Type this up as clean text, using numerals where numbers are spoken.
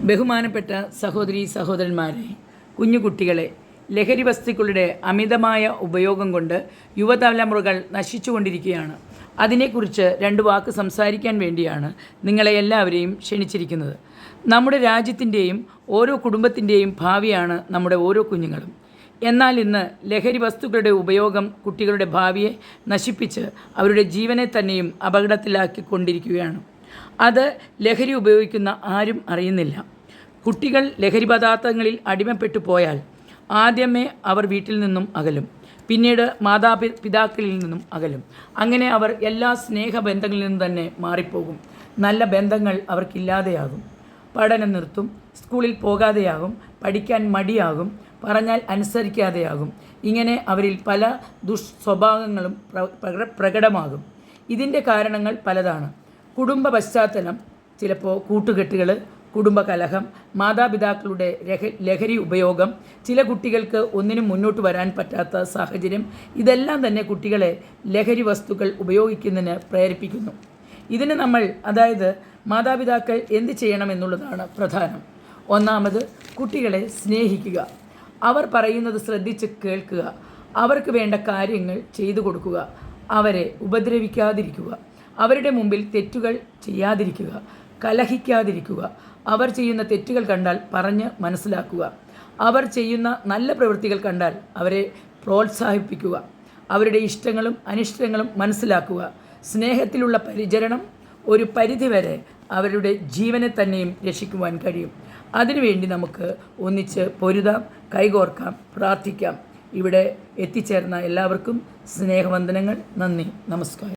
ബഹുമാനപ്പെട്ട സഹോദരീ സഹോദരന്മാരെ, കുഞ്ഞുകുട്ടികളെ, ലഹരി വസ്തുക്കളുടെ അമിതമായ ഉപയോഗം കൊണ്ട് യുവതലമുറകൾ നശിച്ചുകൊണ്ടിരിക്കുകയാണ്. അതിനെക്കുറിച്ച് രണ്ട് വാക്ക് സംസാരിക്കാൻ വേണ്ടിയാണ് നിങ്ങളെ എല്ലാവരെയും ക്ഷണിച്ചിരിക്കുന്നത്. നമ്മുടെ രാജ്യത്തിൻ്റെയും ഓരോ കുടുംബത്തിൻ്റെയും ഭാവിയാണ് നമ്മുടെ ഓരോ കുഞ്ഞുങ്ങളും. എന്നാൽ ഇന്ന് ലഹരി വസ്തുക്കളുടെ ഉപയോഗം കുട്ടികളുടെ ഭാവിയെ നശിപ്പിച്ച് അവരുടെ ജീവനെ തന്നെയും അപകടത്തിലാക്കിക്കൊണ്ടിരിക്കുകയാണ്. അത് ലഹരി ഉപയോഗിക്കുന്ന ആരും അറിയുന്നില്ല. കുട്ടികൾ ലഹരി പദാർത്ഥങ്ങളിൽ അടിമപ്പെട്ടു പോയാൽ ആദ്യമേ അവർ വീട്ടിൽ നിന്നും അകലും, പിന്നീട് മാതാപിതാക്കളിൽ നിന്നും അകലും. അങ്ങനെ അവർ എല്ലാ സ്നേഹബന്ധങ്ങളിൽ നിന്നും തന്നെ മാറിപ്പോകും. നല്ല ബന്ധങ്ങൾ അവർക്കില്ലാതെയാകും. പഠനം നിർത്തും, സ്കൂളിൽ പോകാതെയാകും, പഠിക്കാൻ മടിയാകും, പറഞ്ഞാൽ അനുസരിക്കാതെയാകും. ഇങ്ങനെ അവരിൽ പല ദുഷ്സ്വഭാവങ്ങളും പ്രകടമാകും. ഇതിൻ്റെ കാരണങ്ങൾ പലതാണ്. കുടുംബ പശ്ചാത്തലം, ചിലപ്പോൾ കൂട്ടുകെട്ടുകൾ, കുടുംബകലഹം, മാതാപിതാക്കളുടെ ലഹരി ഉപയോഗം, ചില കുട്ടികൾക്ക് ഒന്നിനും മുന്നോട്ട് വരാൻ പറ്റാത്ത സാഹചര്യം, ഇതെല്ലാം തന്നെ കുട്ടികളെ ലഹരി വസ്തുക്കൾ ഉപയോഗിക്കുന്നതിന് പ്രേരിപ്പിക്കുന്നു. ഇതിന് നമ്മൾ, അതായത് മാതാപിതാക്കൾ എന്ത് ചെയ്യണം എന്നുള്ളതാണ് പ്രധാനം. ഒന്നാമത്, കുട്ടികളെ സ്നേഹിക്കുക. അവർ പറയുന്നത് ശ്രദ്ധിച്ച് കേൾക്കുക. അവർക്ക് വേണ്ട കാര്യങ്ങൾ ചെയ്തു കൊടുക്കുക. അവരെ ഉപദ്രവിക്കാതിരിക്കുക. അവരുടെ മുമ്പിൽ തെറ്റുകൾ ചെയ്യാതിരിക്കുക. കലഹിക്കാതിരിക്കുക. അവർ ചെയ്യുന്ന തെറ്റുകൾ കണ്ടാൽ പറഞ്ഞ് മനസ്സിലാക്കുക. അവർ ചെയ്യുന്ന നല്ല പ്രവൃത്തികൾ കണ്ടാൽ അവരെ പ്രോത്സാഹിപ്പിക്കുക. അവരുടെ ഇഷ്ടങ്ങളും അനിഷ്ടങ്ങളും മനസ്സിലാക്കുക. സ്നേഹത്തിലുള്ള പരിചരണം ഒരു പരിധിവരെ അവരുടെ ജീവനെ തന്നെയും രക്ഷിക്കുവാൻ കഴിയും. അതിനുവേണ്ടി നമുക്ക് ഒന്നിച്ച് പൊരുതാം, കൈകോർക്കാം, പ്രാർത്ഥിക്കാം. ഇവിടെ എത്തിച്ചേർന്ന എല്ലാവർക്കും സ്നേഹവന്ദനങ്ങൾ. നന്ദി, നമസ്കാരം.